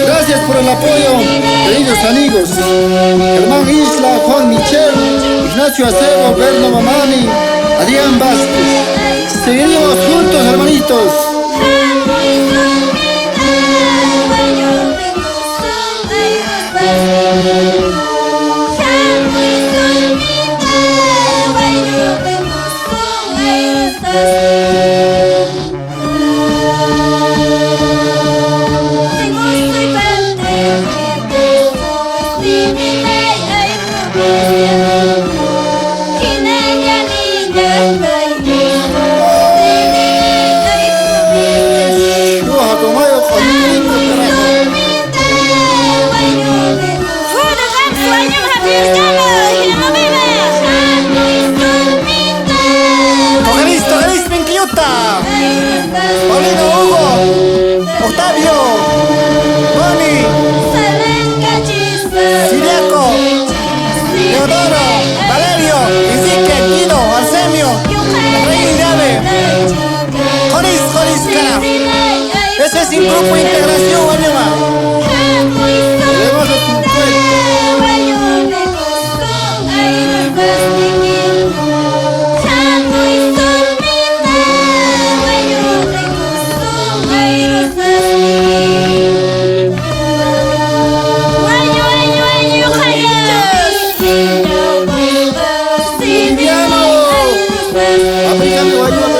Gracias por el apoyo, queridos amigos. Germán Isla, Juan Michel, Ignacio Acebo, Berno Mamani, Adrián Vázquez. Seguimos juntos, hermanitos. Paulino, Hugo, Octavio, Boni, Siriaco, Teodoro, Valerio, Izique, Guido, Arsemio, Rey Llave, Joris, cara. Ese es un grupo de integración, Guayuma. Debemos de cumplir. Aplicando